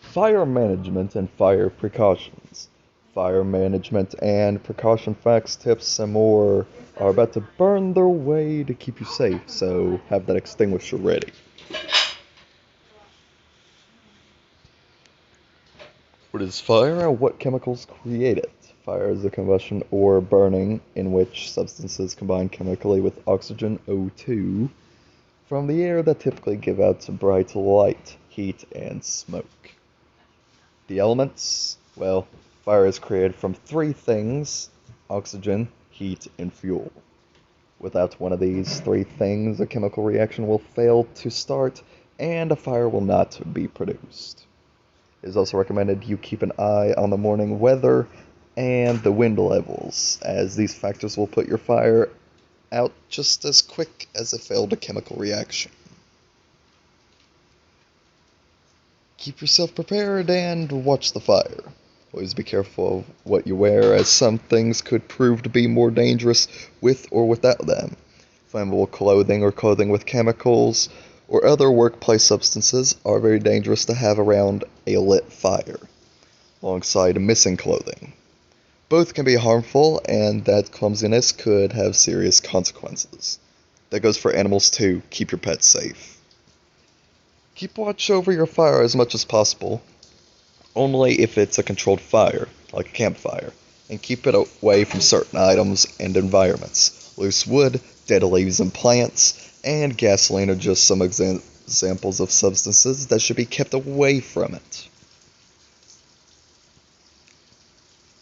Fire management and fire precautions. Fire management and precaution facts, tips, and more are about to burn their way to keep you safe, so have that extinguisher ready. What is fire and what chemicals create it? Fire is the combustion or burning in which substances combine chemically with oxygen O2 from the air that typically give out bright light, heat, and smoke. The elements? Well, fire is created from three things: oxygen, heat, and fuel. Without one of these three things, a chemical reaction will fail to start and a fire will not be produced. It is also recommended you keep an eye on the morning weather and the wind levels, as these factors will put your fire out just as quick as a failed chemical reaction. Keep yourself prepared and watch the fire. Always be careful of what you wear, as some things could prove to be more dangerous with or without them. Flammable clothing or clothing with chemicals or other workplace substances are very dangerous to have around a lit fire, alongside missing clothing. Both can be harmful, and that clumsiness could have serious consequences. That goes for animals too. Keep your pets safe. Keep watch over your fire as much as possible, only if it's a controlled fire, like a campfire, and keep it away from certain items and environments. Loose wood, dead leaves and plants, and gasoline are just some examples of substances that should be kept away from it.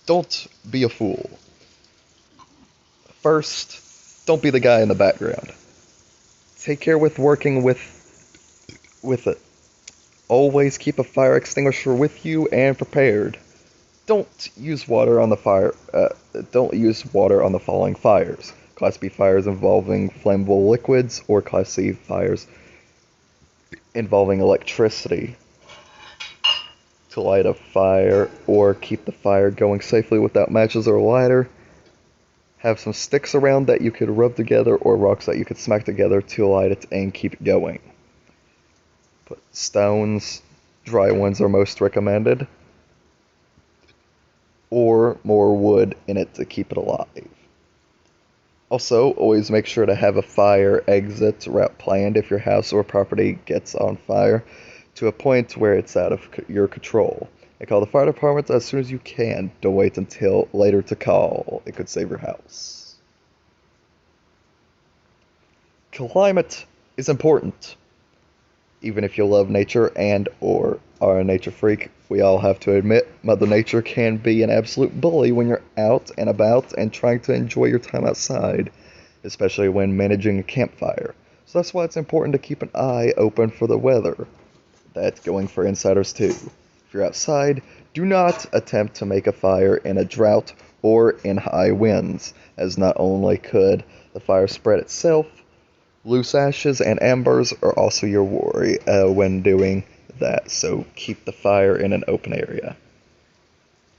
Don't be a fool. First, don't be the guy in the background. Take care with working with it. Always keep a fire extinguisher with you and prepared. Don't use water on the fire. Don't use water on the following fires: Class B fires involving flammable liquids, or Class C fires involving electricity. To light a fire or keep the fire going safely without matches or a lighter, have some sticks around that you could rub together or rocks that you could smack together to light it and keep it going. Put stones, dry ones are most recommended, or more wood in it to keep it alive. Also, always make sure to have a fire exit route planned if your house or property gets on fire to a point where it's out of your control. And call the fire department as soon as you can. Don't wait until later to call. It could save your house. Climate is important. Even if you love nature and or are a nature freak, we all have to admit Mother Nature can be an absolute bully when you're out and about and trying to enjoy your time outside, especially when managing a campfire. So that's why it's important to keep an eye open for the weather. That's going for insiders too. If you're outside, do not attempt to make a fire in a drought or in high winds, as not only could the fire spread itself, loose ashes and embers are also your worry when doing that, so keep the fire in an open area.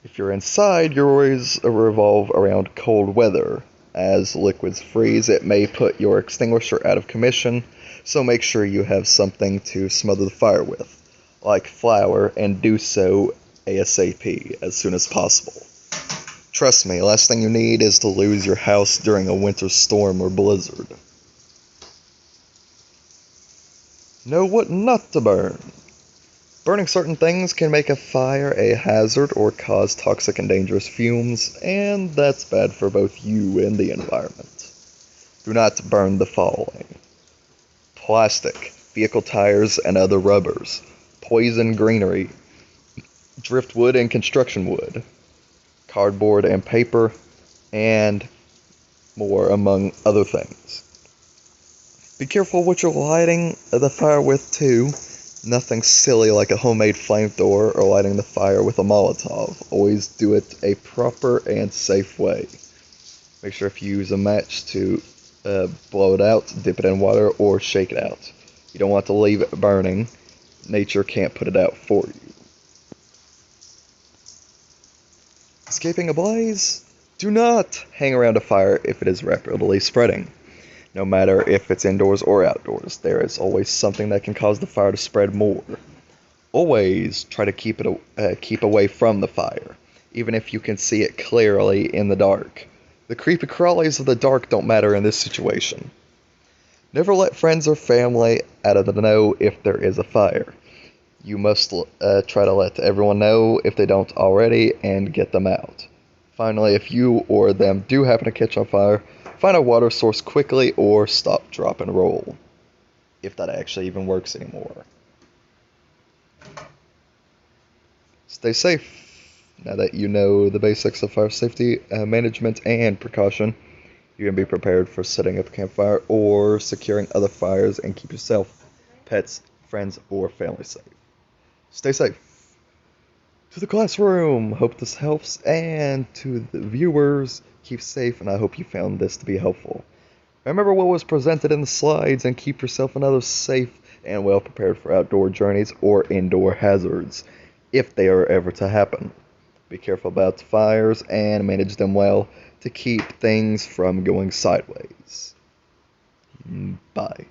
If you're inside, your worries revolve around cold weather. As liquids freeze, it may put your extinguisher out of commission, so make sure you have something to smother the fire with, like flour, and do so ASAP, as soon as possible. Trust me, last thing you need is to lose your house during a winter storm or blizzard. Know what not to burn. Burning certain things can make a fire a hazard or cause toxic and dangerous fumes, and that's bad for both you and the environment. Do not burn the following: plastic, vehicle tires and other rubbers, poison greenery, driftwood and construction wood, cardboard and paper, and more, among other things. Be careful what you're lighting the fire with too. Nothing silly like a homemade flamethrower or lighting the fire with a Molotov. Always do it a proper and safe way. Make sure if you use a match to blow it out, dip it in water, or shake it out. You don't want to leave it burning. Nature can't put it out for you. Escaping a blaze? Do not hang around a fire if it is rapidly spreading. No matter if it's indoors or outdoors, there is always something that can cause the fire to spread more. Always try to keep away from the fire, even if you can see it clearly in the dark. The creepy crawlies of the dark don't matter in this situation. Never let friends or family out of the know if there is a fire. You must try to let everyone know if they don't already and get them out. Finally, if you or them do happen to catch on fire, find a water source quickly or stop, drop, and roll. If that actually even works anymore. Stay safe. Now that you know the basics of fire safety, management, and precaution, you can be prepared for setting up a campfire or securing other fires and keep yourself, pets, friends, or family safe. Stay safe. To the classroom, hope this helps, and to the viewers, keep safe, and I hope you found this to be helpful. Remember what was presented in the slides and keep yourself and others safe and well prepared for outdoor journeys or indoor hazards, if they are ever to happen. Be careful about fires and manage them well to keep things from going sideways. Bye.